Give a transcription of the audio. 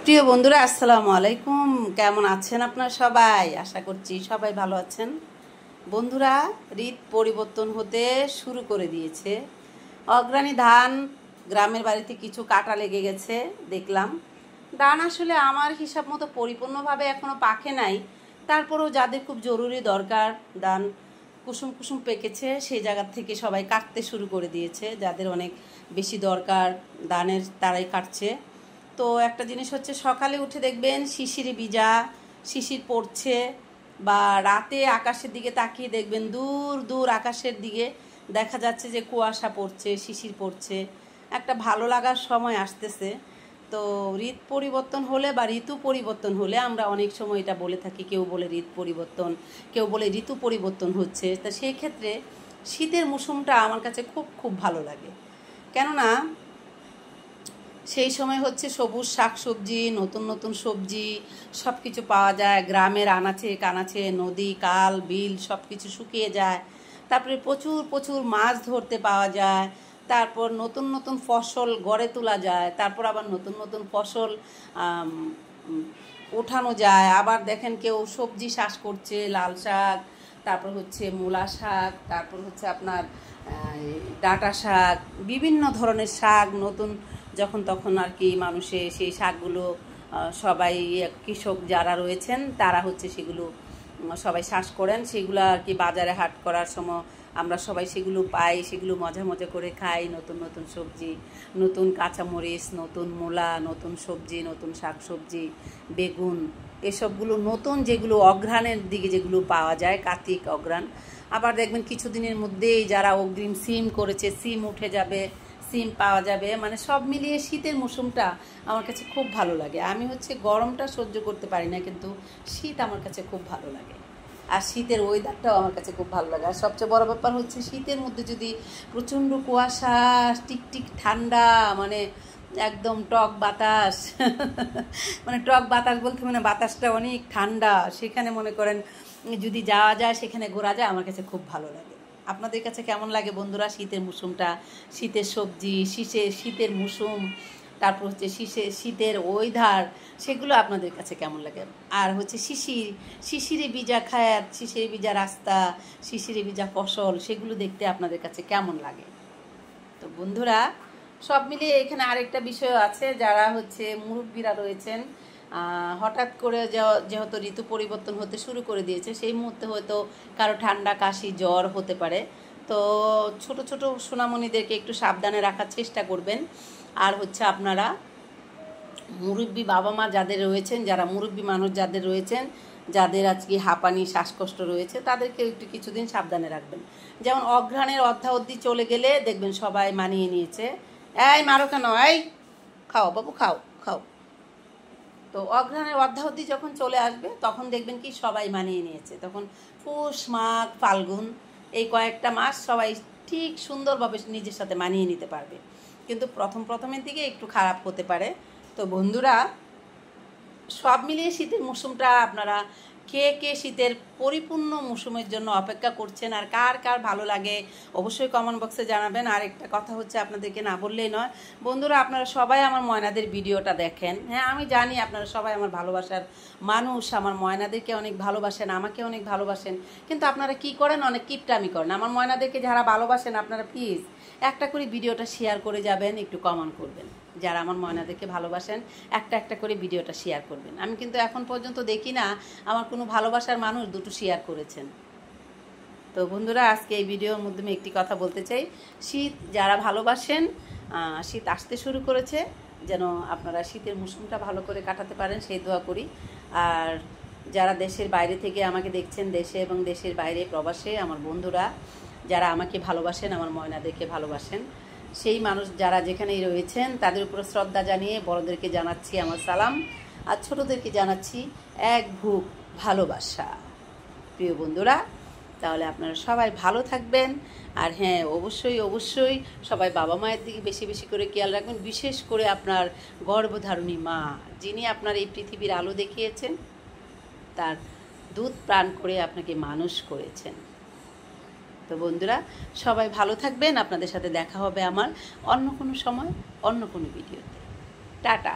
প্রিয় বন্ধুরা, আসসালামু আলাইকুম। কেমন আছেন আপনারা সবাই? আশা করছি সবাই ভালো আছেন। বন্ধুরা, ঋতু পরিবর্তন হতে শুরু করে দিয়েছে। অগ্রাণী ধান গ্রামের বাড়িতে কিছু কাটা লেগে গেছে দেখলাম। ধান আসলে আমার হিসাব মতো পরিপূর্ণভাবে এখনও পাকে নাই, তারপরেও যাদের খুব জরুরি দরকার, ধান কুসুম কুসুম পেকেছে, সেই জায়গা থেকে সবাই কাটতে শুরু করে দিয়েছে। যাদের অনেক বেশি দরকার ধানের, তারাই কাটছে। তো একটা জিনিস হচ্ছে, সকালে উঠে দেখবেন শিশিরে ভিজা, শিশির পড়ছে, বা রাতে আকাশের দিকে তাকিয়ে দেখবেন দূর দূর আকাশের দিকে দেখা যাচ্ছে যে কুয়াশা পড়ছে, শিশির পড়ছে। একটা ভালো লাগার সময় আসতেছে। তো ঋতু পরিবর্তন হলে বা ঋতু পরিবর্তন হলে আমরা অনেক সময় এটা বলে থাকি, কেউ বলে ঋতু পরিবর্তন, কেউ বলে ঋতু পরিবর্তন হচ্ছে। তা সেই ক্ষেত্রে শীতের মৌসুমটা আমার কাছে খুব খুব ভালো লাগে। কেননা সেই সময় হচ্ছে সবুজ শাকসবজি, নতুন নতুন সবজি সব কিছু পাওয়া যায়। গ্রামের আনাচে কানাচে নদী, কাল, বিল সব কিছু শুকিয়ে যায়। তারপরে প্রচুর প্রচুর মাছ ধরতে পাওয়া যায়। তারপর নতুন নতুন ফসল গড়ে তোলা যায়। তারপর আবার নতুন নতুন ফসল ওঠানো যায়। আবার দেখেন কেউ সবজি চাষ করছে, লাল শাক, তারপর হচ্ছে মূলা শাক, তারপর হচ্ছে আপনার ডাঁটা শাক, বিভিন্ন ধরনের শাক নতুন যখন তখন আর কি মানুষে সেই শাকগুলো সবাই কৃষক যারা রয়েছেন তারা হচ্ছে সেগুলো সবাই চাষ করেন। সেগুলো আর কি বাজারে হাট করার সময় আমরা সবাই সেগুলো পাই, সেগুলো মজা মজা করে খাই। নতুন নতুন সবজি, নতুন কাঁচামরিচ, নতুন মূলা, নতুন সবজি, নতুন শাক সবজি, বেগুন, এসবগুলো নতুন যেগুলো অঘ্রাণের দিকে যেগুলো পাওয়া যায়, কার্তিক অঘ্রাণ। আবার দেখবেন কিছুদিনের মধ্যেই যারা অগ্রিম সিম করেছে, সিম উঠে যাবে, সিম পাওয়া যাবে। মানে সব মিলিয়ে শীতের মৌসুমটা আমার কাছে খুব ভালো লাগে। আমি হচ্ছে গরমটা সহ্য করতে পারি না, কিন্তু শীত আমার কাছে খুব ভালো লাগে। আর শীতের ওয়েদারটাও আমার কাছে খুব ভালো লাগে। আর সবচেয়ে বড় ব্যাপার হচ্ছে শীতের মধ্যে যদি প্রচণ্ড কুয়াশা, টিকটিক ঠান্ডা, মানে একদম টক বাতাস মানে টক বাতাস বলতে মানে বাতাসটা অনেক ঠান্ডা, সেখানে মনে করেন যদি যাওয়া যায়, সেখানে ঘোরা যায়, আমার কাছে খুব ভালো লাগে। আপনাদের কাছে কেমন লাগে বন্ধুরা শীতের মৌসুমটা? শীতের সবজি, শীতের মৌসুম, তারপর হচ্ছে শীতের ওয়েদার, সেগুলো আপনাদের কাছে কেমন লাগে? আর হচ্ছে শিশিরে ভিজা খায়াত, শিশিরে ভিজা রাস্তা, শিশিরে ভিজা ফসল, সেগুলো দেখতে আপনাদের কাছে কেমন লাগে? তো বন্ধুরা, সব মিলিয়ে এখানে আরেকটা বিষয় আছে। যারা হচ্ছে মুরব্বীরা রয়েছেন, হঠাৎ করে যেহেতু ঋতু পরিবর্তন হতে শুরু করে দিয়েছে, সেই মুহূর্তে হয়তো কারো ঠান্ডা, কাশি, জ্বর হতে পারে। তো ছোট ছোট সোনামণিদেরকে একটু সাবধানে রাখার চেষ্টা করবেন। আর হচ্ছে আপনারা মুরব্বী বাবা মা যাদের রয়েছেন, যারা মুরব্বী মানুষ যাদের রয়েছেন, যাদের আজকে হাঁপানি, শ্বাসকষ্ট রয়েছে, তাদেরকে একটু কিছুদিন সাবধানে রাখবেন। যেমন অঘ্রাণের অর্ধাবধি চলে গেলে দেখবেন সবাই মানিয়ে নিয়েছে। এই মারো কেন, এই খাও বাবু, খাও খাও। তো অঘ্রাণের অর্ধাবধি যখন চলে আসবে তখন দেখবেন কি সবাই মানিয়ে নিয়েছে। তখন পৌষ, মাঘ, ফাল্গুন, এই কয়েকটা মাস সবাই ঠিক সুন্দরভাবে নিজের সাথে মানিয়ে নিতে পারবে। কিন্তু প্রথমের দিকে একটু খারাপ হতে পারে। তো বন্ধুরা, সব মিলিয়ে শীতের মৌসুমটা আপনারা কে কে শীতের পরিপূর্ণ মৌসুমের জন্য অপেক্ষা করছেন, আর কার কার ভালো লাগে অবশ্যই কমেন্ট বক্সে জানাবেন। আর একটা কথা হচ্ছে, আপনাদেরকে না বললেই নয় বন্ধুরা, আপনারা সবাই আমার ময়নাদের ভিডিওটা দেখেন। হ্যাঁ, আমি জানি আপনারা সবাই আমার ভালোবাসার মানুষ, আমার ময়নাদেরকে অনেক ভালোবাসেন, আমাকে অনেক ভালোবাসেন, কিন্তু আপনারা কি করেন, অনেক কিপটামি করেন। আমার ময়নাদেরকে যারা ভালোবাসেন, আপনারা প্লিজ একটা করে ভিডিওটা শেয়ার করে যাবেন, একটু কমেন্ট করবেন। যারা আমার ময়নাদেরকে ভালোবাসেন একটা একটা করে ভিডিওটা শেয়ার করবেন। আমি কিন্তু এখন পর্যন্ত দেখি না আমার কোনো ভালোবাসার মানুষ দুটো শেয়ার করেছেন। তো বন্ধুরা, আজকে এই ভিডিওর মাধ্যমে একটি কথা বলতে চাই, শীত যারা ভালোবাসেন, শীত আসতে শুরু করেছে, যেন আপনারা শীতের মৌসুমটা ভালো করে কাটাতে পারেন সেই দোয়া করি। আর যারা দেশের বাইরে থেকে আমাকে দেখছেন, দেশে এবং দেশের বাইরে প্রবাসে, আমার বন্ধুরা যারা আমাকে ভালোবাসেন, আমার ময়নাদেরকে ভালোবাসেন, সেই মানুষ যারা যেখানেই রয়েছেন তাদের উপর শ্রদ্ধা জানিয়ে বড়দেরকে জানাচ্ছি আমার সালাম, আর ছোটোদেরকে জানাচ্ছি এক বুক ভালোবাসা। প্রিয় বন্ধুরা, তাহলে আপনারা সবাই ভালো থাকবেন। আর হ্যাঁ, অবশ্যই অবশ্যই সবাই বাবা মায়ের দিকে বেশি বেশি করে খেয়াল রাখবেন, বিশেষ করে আপনার গর্ভধারিণী মা, যিনি আপনার এই পৃথিবীর আলো দেখিয়েছেন, তার দুধ প্রাণ করে আপনাকে মানুষ করেছেন। তো বন্ধুরা, সবাই ভালো থাকবেন। আপনাদের সাথে দেখা হবে আমার অন্য কোনো সময়, অন্য কোনো ভিডিওতে। টাটা।